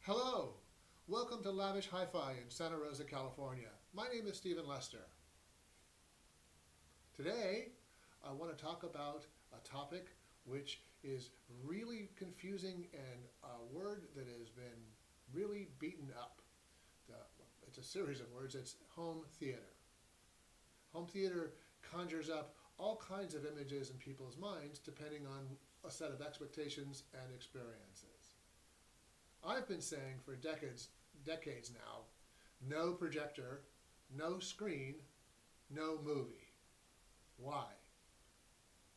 Hello! Welcome to Lavish Hi-Fi in Santa Rosa, California. My name is Stephen Lester. Today, I want to talk about a topic which is really confusing and a word that has been really beaten up. It's a series of words. It's home theater. Home theater conjures up all kinds of images in people's minds depending on a set of expectations and experiences. I've been saying for decades now, no projector, no screen, no movie. Why?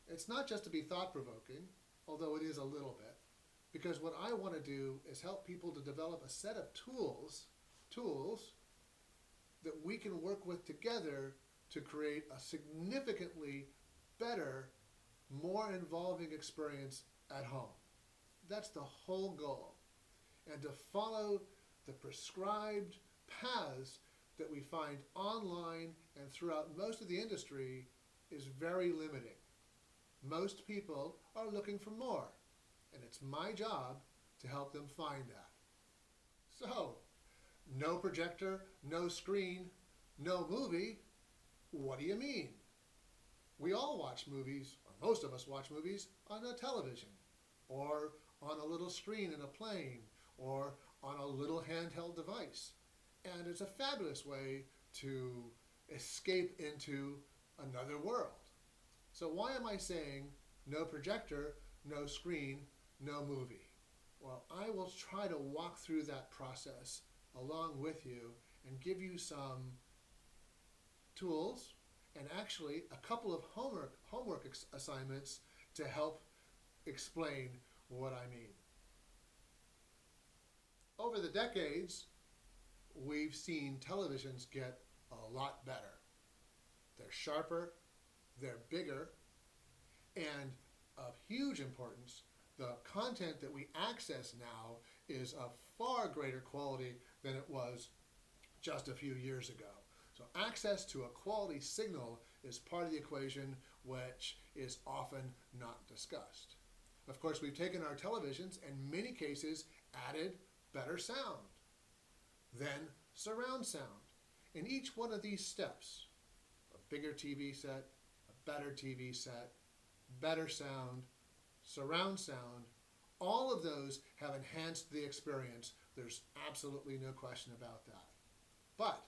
It's not just to be thought-provoking, although it is a little bit, because what I want to do is help people to develop a set of tools that we can work with together to create a significantly better, more involving experience at home. That's the whole goal. And to follow the prescribed paths that we find online and throughout most of the industry is very limiting. Most people are looking for more, and it's my job to help them find that. So, no projector, no screen, no movie, what do you mean? We all watch movies, or most of us watch movies, on a television, or on a little screen in a plane, or on a little handheld device. And it's a fabulous way to escape into another world. So why am I saying no projector, no screen, no movie? Well, I will try to walk through that process along with you and give you some tools and actually a couple of homework assignments to help explain what I mean. Over the decades, we've seen televisions get a lot better. They're sharper, they're bigger, and of huge importance, the content that we access now is of far greater quality than it was just a few years ago. So access to a quality signal is part of the equation which is often not discussed. Of course, we've taken our televisions and in many cases added better sound, then surround sound. In each one of these steps, a bigger TV set, a better TV set, better sound, surround sound, all of those have enhanced the experience. There's absolutely no question about that. But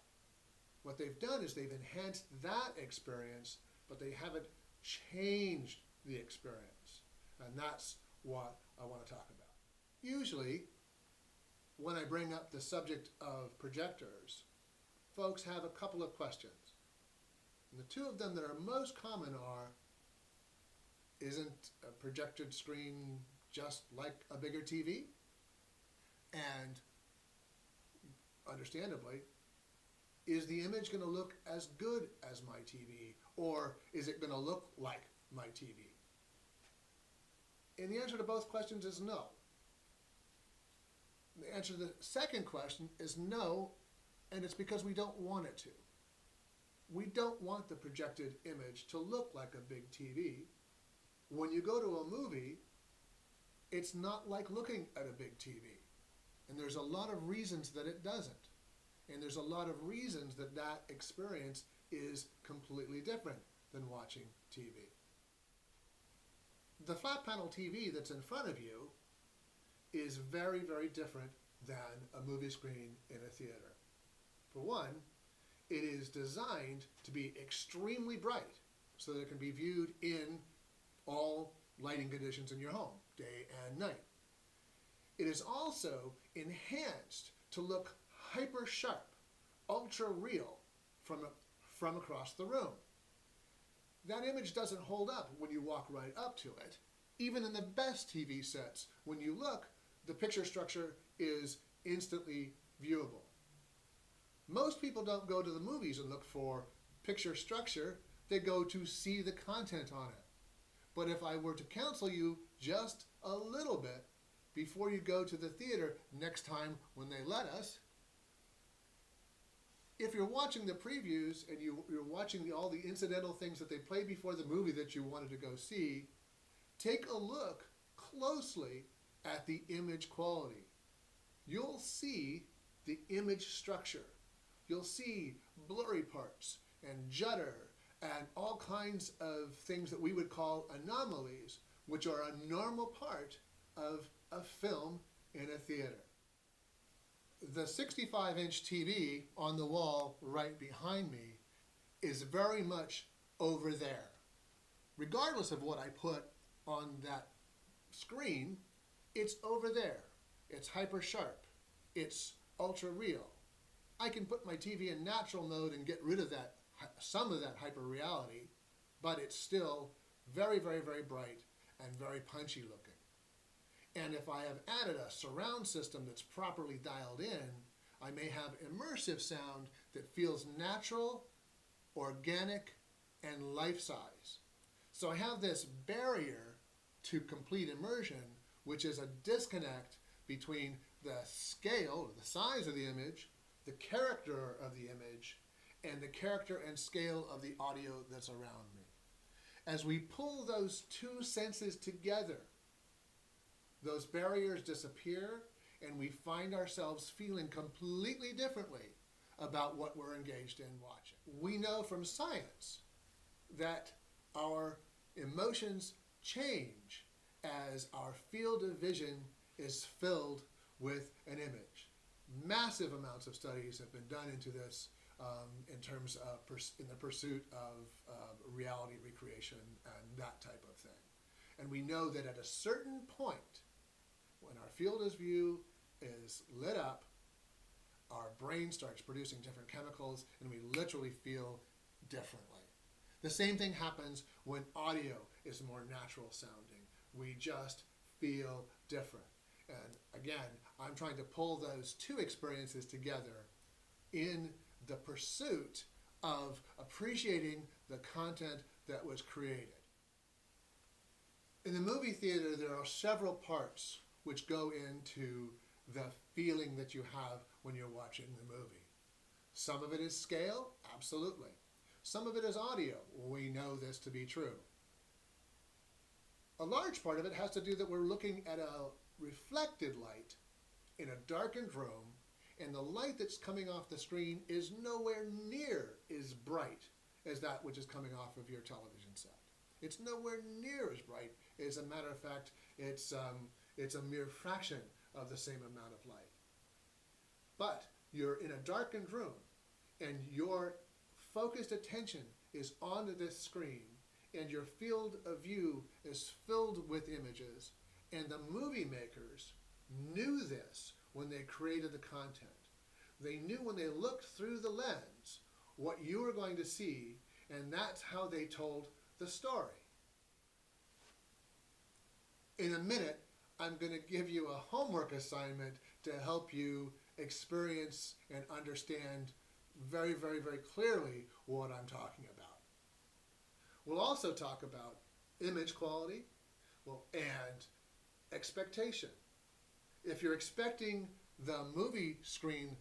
what they've done is they've enhanced that experience, but they haven't changed the experience. And that's what I want to talk about. Usually, when I bring up the subject of projectors, folks have a couple of questions. And the two of them that are most common are, isn't a projected screen just like a bigger TV? And understandably, is the image going to look as good as my TV, or is it going to look like my TV? And the answer to both questions is no. The answer to the second question is no, and it's because we don't want it to. We don't want the projected image to look like a big TV. When you go to a movie, it's not like looking at a big TV. And there's a lot of reasons that it doesn't. And there's a lot of reasons that that experience is completely different than watching TV. The flat panel TV that's in front of you is very, very different than a movie screen in a theater. For one, it is designed to be extremely bright so that it can be viewed in all lighting conditions in your home, day and night. It is also enhanced to look hyper sharp, ultra real from across the room. That image doesn't hold up when you walk right up to it. Even in the best TV sets, when you look, the picture structure is instantly viewable. Most people don't go to the movies and look for picture structure, they go to see the content on it. But if I were to counsel you just a little bit before you go to the theater next time when they let us, if you're watching the previews and you're watching all the incidental things that they play before the movie that you wanted to go see, take a look closely at the image quality. you'll see the image structure. You'll see blurry parts and judder and all kinds of things that we would call anomalies, which are a normal part of a film in a theater. The 65-inch TV on the wall right behind me is very much over there. Regardless of what I put on that screen, it's over there. It's hyper sharp. It's ultra real. I can put my TV in natural mode and get rid of that, some of that hyper reality, but it's still very, very, very bright and very punchy looking. And if I have added a surround system that's properly dialed in, I may have immersive sound that feels natural, organic, and life-size. So I have this barrier to complete immersion, which is a disconnect between the scale, the size of the image, the character of the image, and the character and scale of the audio that's around me. As we pull those two senses together, those barriers disappear, and we find ourselves feeling completely differently about what we're engaged in watching. We know from science that our emotions change as our field of vision is filled with an image. Massive amounts of studies have been done into this in terms of in the pursuit of reality recreation and that type of thing. And we know that at a certain point, when our field of view is lit up, our brain starts producing different chemicals and we literally feel differently. The same thing happens when audio is more natural sounding. We just feel different. And again, I'm trying to pull those two experiences together in the pursuit of appreciating the content that was created. In the movie theater, there are several parts which go into the feeling that you have when you're watching the movie. Some of it is scale, absolutely. Some of it is audio. We know this to be true. A large part of it has to do that we're looking at a reflected light in a darkened room, and the light that's coming off the screen is nowhere near as bright as that which is coming off of your television set. It's nowhere near as bright. As a matter of fact, it's a mere fraction of the same amount of light. But you're in a darkened room, and your focused attention is on this screen, and your field of view is filled with images, and the movie makers knew this when they created the content. They knew when they looked through the lens what you were going to see, and that's how they told the story. In a minute, I'm going to give you a homework assignment to help you experience and understand very, very, very clearly what I'm talking about. We'll also talk about image quality and expectation. If you're expecting the movie screen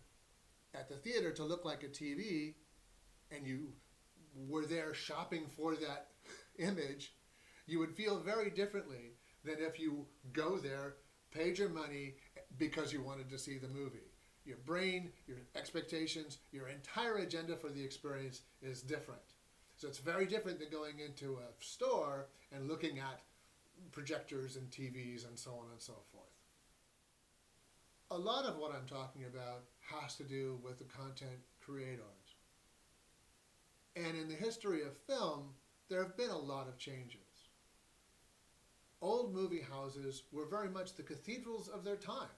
at the theater to look like a TV, and you were there shopping for that image, you would feel very differently than if you go there, paid your money because you wanted to see the movie. Your brain, your expectations, your entire agenda for the experience is different. So it's very different than going into a store and looking at projectors and TVs and so on and so forth. A lot of what I'm talking about has to do with the content creators. And in the history of film, there have been a lot of changes. Old movie houses were very much the cathedrals of their time.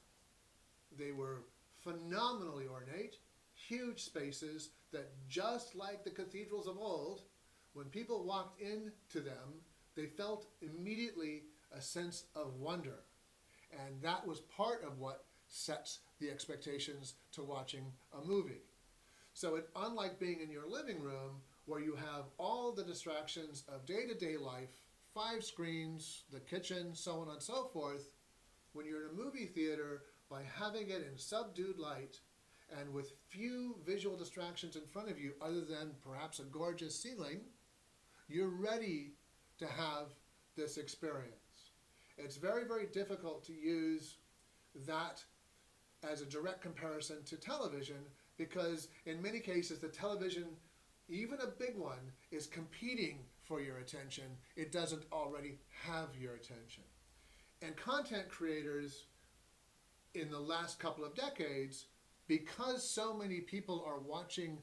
They were phenomenally ornate, huge spaces that, just like the cathedrals of old, when people walked into them, they felt immediately a sense of wonder. And that was part of what sets the expectations to watching a movie. So unlike being in your living room, where you have all the distractions of day-to-day life, 5 screens, the kitchen, so on and so forth, when you're in a movie theater, by having it in subdued light and with few visual distractions in front of you other than perhaps a gorgeous ceiling, you're ready to have this experience. It's very, very difficult to use that as a direct comparison to television, because in many cases the television, even a big one, is competing for your attention. It doesn't already have your attention. And content creators in the last couple of decades, because so many people are watching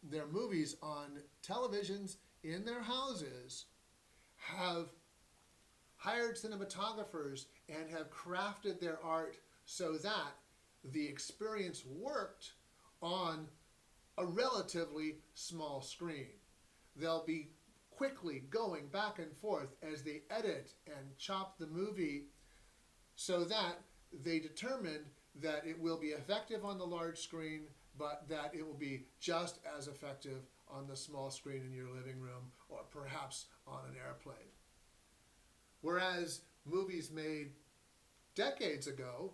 their movies on televisions in their houses, have hired cinematographers and have crafted their art so that the experience worked on a relatively small screen. They'll be quickly going back and forth as they edit and chop the movie so that they determine that it will be effective on the large screen, but that it will be just as effective on the small screen in your living room or perhaps on an airplane. Whereas movies made decades ago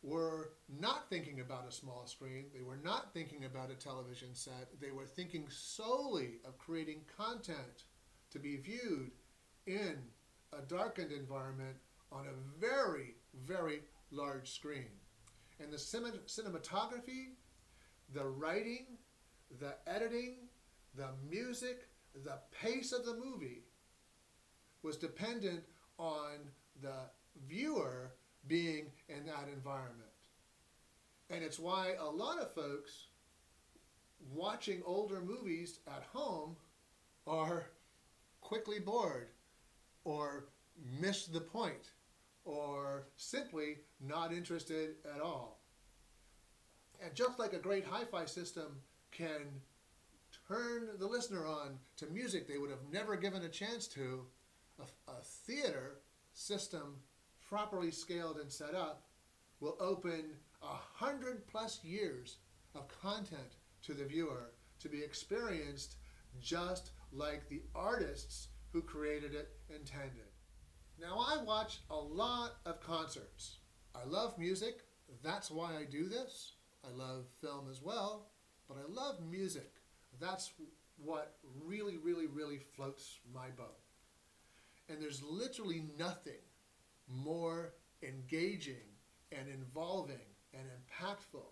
were not thinking about a small screen, they were not thinking about a television set, they were thinking solely of creating content to be viewed in a darkened environment on a very, very large screen. And the cinematography, the writing, the editing, the music, the pace of the movie was dependent on the viewer being in that environment. And it's why a lot of folks watching older movies at home are quickly bored or miss the point or simply not interested at all. And just like a great hi-fi system can turn the listener on to music they would have never given a chance to, a theater system properly scaled and set up will open 100+ years of content to the viewer to be experienced just like the artists who created it intended. Now, I watch a lot of concerts. I love music. That's why I do this. I love film as well, but I love music. That's what really, really, really floats my boat. And there's literally nothing more engaging and involving and impactful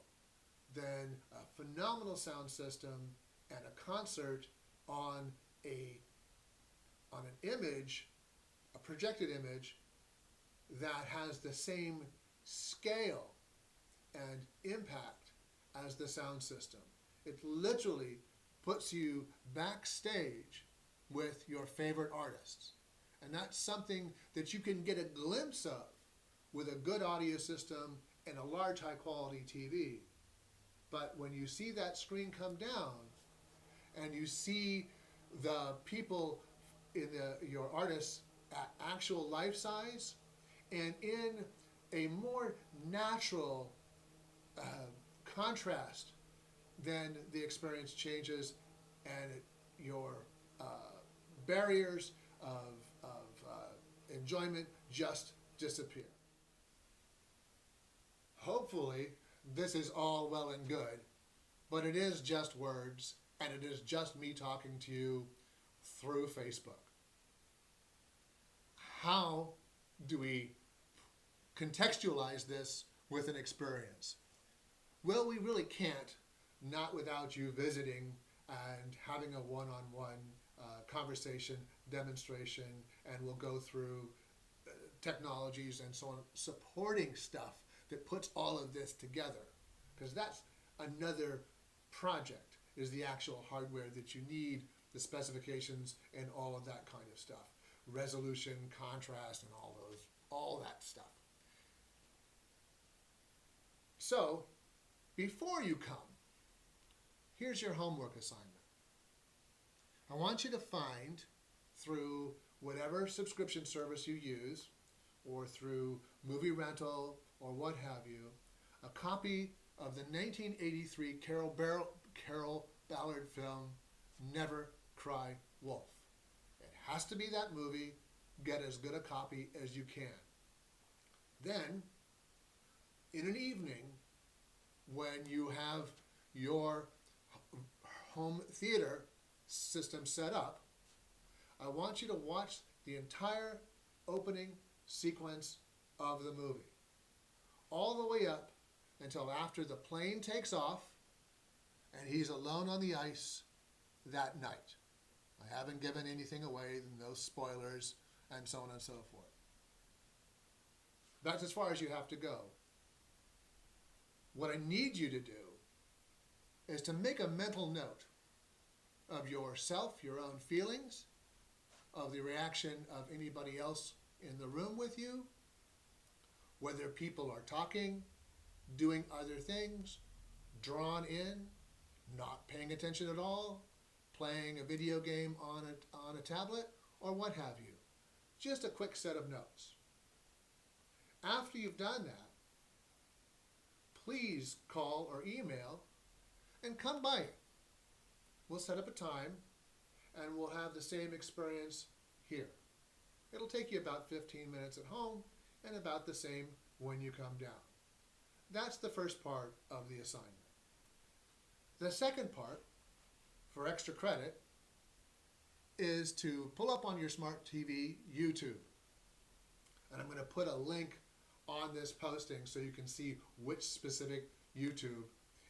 than a phenomenal sound system and a concert on an image, a projected image that has the same scale and impact as the sound system. It literally puts you backstage with your favorite artists. And that's something that you can get a glimpse of with a good audio system and a large high quality TV. But when you see that screen come down and you see the people in your artists at actual life size and in a more natural contrast, then the experience changes and your barriers of enjoyment just disappear. Hopefully, this is all well and good, but it is just words, and it is just me talking to you through Facebook. How do we contextualize this with an experience? Well, we really can't, not without you visiting and having a one-on-one conversation, demonstration, and we'll go through technologies and so on, supporting stuff that puts all of this together. Because that's another project, is the actual hardware that you need, the specifications, and all of that kind of stuff. Resolution, contrast, and all that stuff. So, before you come, here's your homework assignment. I want you to find, through whatever subscription service you use, or through movie rental, or what have you, a copy of the 1983 Carol Ballard film, Never Cry Wolf. It has to be that movie. Get as good a copy as you can. Then, in an evening, when you have your home theater system set up, I want you to watch the entire opening sequence of the movie, all the way up until after the plane takes off and he's alone on the ice that night. I haven't given anything away, no spoilers, and so on and so forth. That's as far as you have to go. What I need you to do is to make a mental note of yourself, your own feelings, of the reaction of anybody else in the room with you, whether people are talking, doing other things, drawn in, not paying attention at all, playing a video game on a tablet, or what have you. Just a quick set of notes. After you've done that, please call or email and come by it. We'll set up a time and we'll have the same experience here. It'll take you about 15 minutes at home and about the same when you come down. That's the first part of the assignment. The second part, for extra credit, is to pull up on your smart TV YouTube. And I'm going to put a link on this posting so you can see which specific YouTube.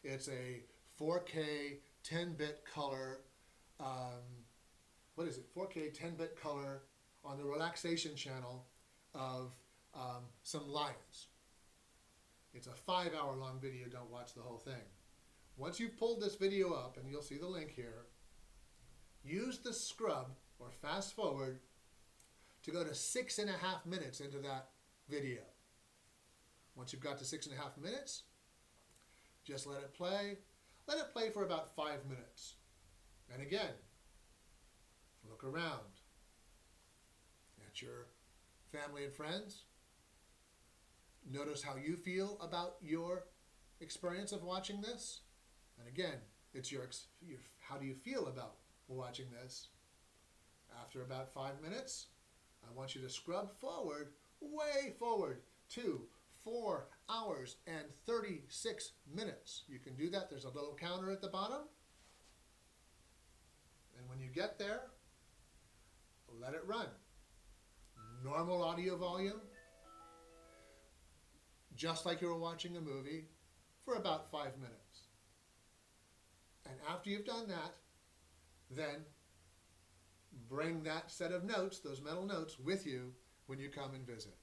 It's a 4K 10-bit color, 4K 10-bit color on the relaxation channel of some lions. It's a 5-hour long video, don't watch the whole thing. Once you've pulled this video up, and you'll see the link here, use the scrub or fast forward to go to 6.5 minutes into that video. Once you've got to 6.5 minutes, just let it play. Let it play for about 5 minutes. And again, look around at your family and friends. Notice how you feel about your experience of watching this. And again, it's how do you feel about watching this? After about 5 minutes, I want you to scrub forward, way forward, to 4 hours and 36 minutes. You can do that. There's a little counter at the bottom. And when you get there, let it run. Normal audio volume, just like you were watching a movie, for about 5 minutes. And after you've done that, then bring that set of notes, those mental notes, with you when you come and visit.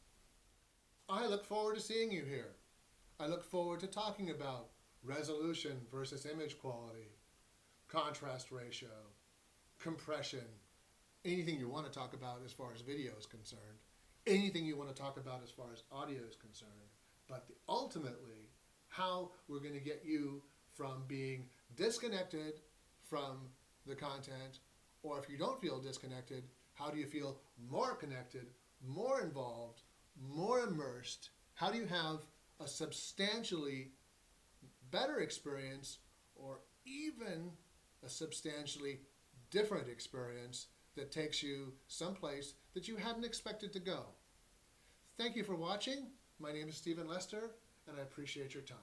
I look forward to seeing you here. I look forward to talking about resolution versus image quality, contrast ratio, compression, anything you want to talk about as far as video is concerned, anything you want to talk about as far as audio is concerned, but ultimately how we're going to get you from being disconnected from the content, or if you don't feel disconnected, how do you feel more connected, more involved, more immersed? How do you have a substantially better experience, or even a substantially different experience that takes you someplace that you hadn't expected to go? Thank you for watching. My name is Stephen Lester, and I appreciate your time.